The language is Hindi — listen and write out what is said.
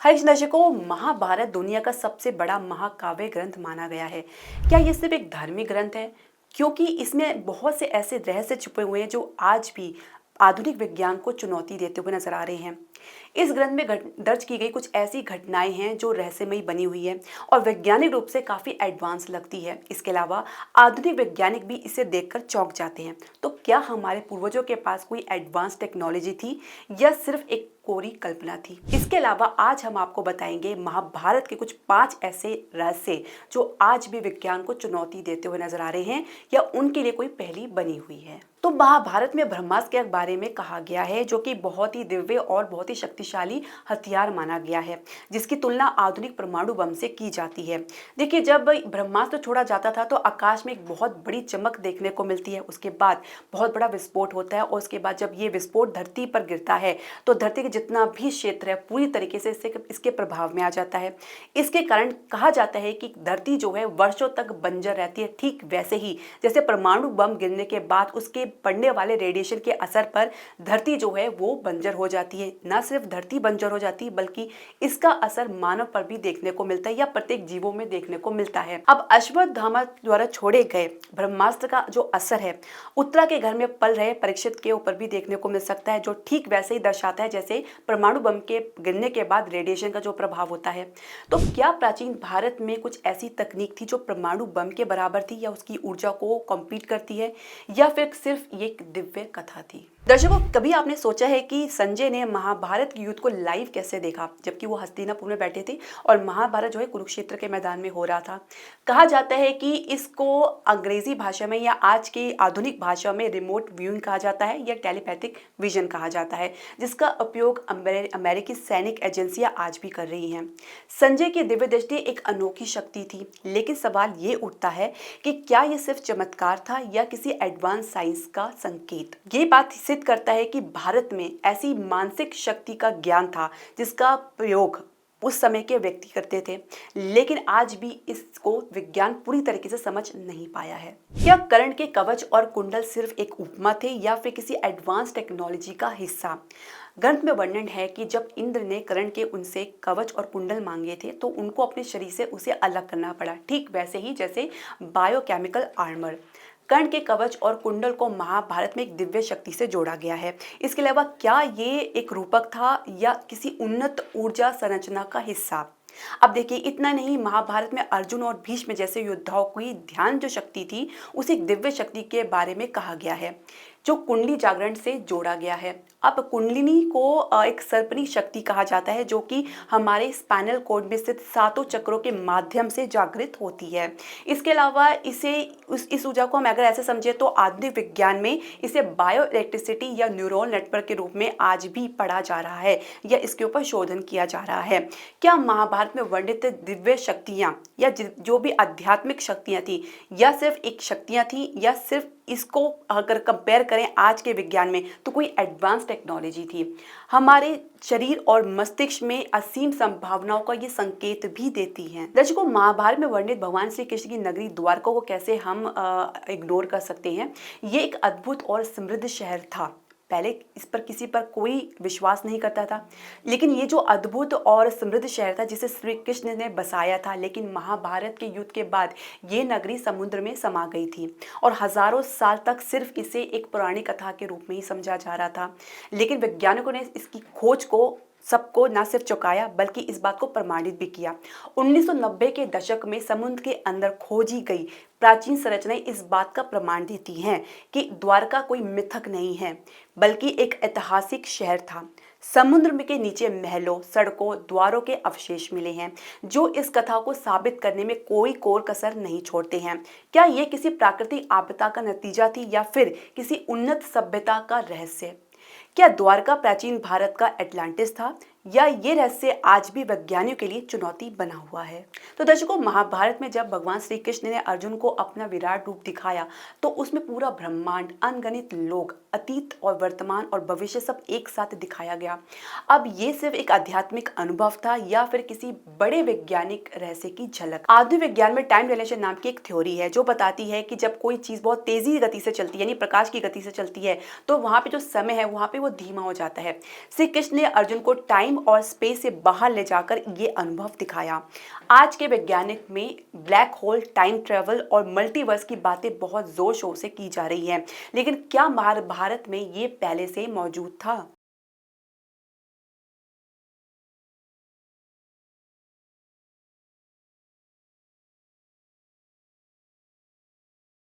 हरीश दर्शकों, महाभारत दुनिया का सबसे बड़ा महाकाव्य ग्रंथ माना गया है। क्या ये सिर्फ एक धार्मिक ग्रंथ है? क्योंकि इसमें बहुत से ऐसे रहस्य छुपे हुए हैं जो आज भी आधुनिक विज्ञान को चुनौती देते हुए नजर आ रहे हैं। इस ग्रंथ में दर्ज की गई कुछ ऐसी घटनाएं हैं जो रहस्यमयी बनी हुई है और वैज्ञानिक रूप से काफी एडवांस लगती है। इसके अलावा आधुनिक वैज्ञानिक भी इसे देखकर चौंक जाते हैं। तो क्या हमारे पूर्वजों के पास कोई एडवांस टेक्नोलॉजी थी या सिर्फ एक कोरी कल्पना थी? इसके अलावा आज हम आपको बताएंगे महाभारत के कुछ 5 ऐसे रहस्य जो आज भी विज्ञान को चुनौती देते हुए नजर आ रहे हैं या उनके लिए कोई पहली बनी हुई है। तो महाभारत में ब्रह्मास्त्र के बारे में कहा गया है, जो कि बहुत ही दिव्य और बहुत ही शक्तिशाली हथियार माना गया है, जिसकी तुलना आधुनिक परमाणु बम से की जाती है। देखिए, जब ब्रह्मास्त्र छोड़ा जाता था तो आकाश में एक बहुत बड़ी चमक देखने को मिलती है। उसके बाद बहुत बड़ा विस्फोट होता है और उसके बाद जब ये विस्फोट धरती पर गिरता है तो धरती के जितना भी क्षेत्र है पूरी तरीके से इसके प्रभाव में आ जाता है। इसके कारण कहा जाता है कि धरती जो है वर्षों तक बंजर रहती है। ठीक वैसे ही जैसे परमाणु बम गिरने के बाद उसके पड़ने वाले रेडिएशन के असर पर धरती जो है वो बंजर हो जाती है। न सिर्फ धरती बंजर हो जाती है बल्कि इसका असर मानव पर भी देखने को मिलता है या प्रत्येक जीवों में देखने को मिलता है। अब अश्वत्थामा द्वारा छोड़े गए ब्रह्मास्त्र का जो असर है उत्तरा के घर में पल रहे परीक्षित के ऊपर भी देखने को मिल सकता है, जो ठीक वैसे ही दर्शाता है जैसे परमाणु बम के गिरने के बाद रेडिएशन का जो प्रभाव होता है। तो क्या प्राचीन भारत में कुछ ऐसी तकनीक थी जो परमाणु बम के बराबर थी या उसकी ऊर्जा को कॉम्पीट करती है, या फिर सिर्फ ये एक दिव्य कथा थी? दर्शकों, कभी आपने सोचा है कि संजय ने महाभारत के युद्ध को लाइव कैसे देखा, जबकि वो हस्तिनापुर में बैठे थे और महाभारत जो है कुरुक्षेत्र के मैदान में हो रहा था? कहा जाता है कि इसको अंग्रेजी भाषा में या आज की आधुनिक भाषा में रिमोट व्यूइंग कहा जाता है या टेलीपैथिक विजन कहा जाता है, जिसका उपयोग अमेरिकी सैनिक एजेंसियां आज भी कर रही हैं। संजय की दिव्य दृष्टि एक अनोखी शक्ति थी, लेकिन सवाल ये उठता है कि क्या ये सिर्फ चमत्कार था या किसी एडवांस साइंस का संकेत? ये बात सिद्ध करता है कि भारत में ऐसी मानसिक शक्ति का ज्ञान था जिसका प्रयोग उस समय के व्यक्ति करते थे, लेकिन आज भी इसको विज्ञान पूरी तरीके से समझ नहीं पाया है। क्या कर्ण के कवच और कुंडल सिर्फ एक उपमा थे या फिर किसी एडवांस टेक्नोलॉजी का हिस्सा? ग्रंथ में वर्णन है कि जब इंद्र ने कर्ण के उनसे कवच और कुंडल मांगे थे तो उनको अपने शरीर से उसे अलग करना पड़ा, ठीक वैसे ही जैसे बायोकेमिकल आर्मर। कर्ण के कवच और कुंडल को महाभारत में एक दिव्य शक्ति से जोड़ा गया है। इसके अलावा क्या ये एक रूपक था या किसी उन्नत ऊर्जा संरचना का हिस्सा? अब देखिए, इतना नहीं, महाभारत में अर्जुन और भीष्म जैसे योद्धाओं की ध्यान जो शक्ति थी उस एक दिव्य शक्ति के बारे में कहा गया है जो कुंडली जागरण से जोड़ा गया है। अब कुंडलिनी को एक सर्पणी शक्ति कहा जाता है जो कि हमारे स्पाइनल कॉर्ड में स्थित 7 चक्रों के माध्यम से जागृत होती है। इसके अलावा इस ऊर्जा को हम अगर ऐसे समझे तो आधुनिक विज्ञान में इसे बायो इलेक्ट्रिसिटी या न्यूरल नेटवर्क के रूप में आज भी पढ़ा जा रहा है या इसके ऊपर शोधन किया जा रहा है। क्या महाभारत में वर्णित दिव्य शक्तियां या जो भी आध्यात्मिक शक्तियां थी या सिर्फ एक शक्तियां थी, या सिर्फ इसको अगर कंपेयर करें आज के विज्ञान में तो कोई एडवांस टेक्नोलॉजी थी? हमारे शरीर और मस्तिष्क में असीम संभावनाओं का ये संकेत भी देती है। दर्शकों, महाभारत में वर्णित भगवान श्री कृष्ण की नगरी द्वारका को कैसे हम इग्नोर कर सकते हैं? ये एक अद्भुत और समृद्ध शहर था। पहले इस पर किसी पर कोई विश्वास नहीं करता था, लेकिन ये जो अद्भुत और समृद्ध शहर था जिसे श्री कृष्ण ने बसाया था, लेकिन महाभारत के युद्ध के बाद ये नगरी समुद्र में समा गई थी और हजारों साल तक सिर्फ इसे एक पुरानी कथा के रूप में ही समझा जा रहा था। लेकिन वैज्ञानिकों ने इसकी खोज को सबको न सिर्फ चौंकाया बल्कि इस बात को प्रमाणित भी किया। 1990 के दशक में समुद्र के अंदर खोजी गई प्राचीन संरचनाएं इस बात का प्रमाण देती हैं कि द्वारका कोई मिथक नहीं है बल्कि एक ऐतिहासिक शहर था। समुद्र में के नीचे महलों, सड़कों, द्वारों के अवशेष मिले हैं जो इस कथा को साबित करने में कोई कोर कसर नहीं छोड़ते हैं। क्या ये किसी प्राकृतिक आपदा का नतीजा थी या फिर किसी उन्नत सभ्यता का रहस्य? क्या द्वारका प्राचीन भारत का एटलांटिस था या ये रहस्य आज भी वैज्ञानिकों के लिए चुनौती बना हुआ है? तो दर्शकों, महाभारत में जब भगवान श्री कृष्ण ने अर्जुन को अपना विराट रूप दिखाया तो उसमें पूरा ब्रह्मांड, अनगिनत लोग, अतीत और वर्तमान और भविष्य सब एक साथ दिखाया गया। अब ये सिर्फ एक आध्यात्मिक अनुभव था या फिर किसी बड़े वैज्ञानिक रहस्य की झलक? आधुनिक विज्ञान में टाइम डायलेशन नाम की एक थ्योरी है जो बताती है कि जब कोई चीज बहुत तेजी गति से चलती है, यानी प्रकाश की गति से चलती है, तो वहां पे जो समय है वहां पे वो धीमा हो जाता है। श्री कृष्ण ने अर्जुन को टाइम टाइम और स्पेस से बाहर ले जाकर ये अनुभव दिखाया। आज के वैज्ञानिक में ब्लैक होल, टाइम ट्रेवल और मल्टीवर्स की बातें बहुत जोर शोर से की जा रही हैं, लेकिन क्या भारत में ये पहले से मौजूद था?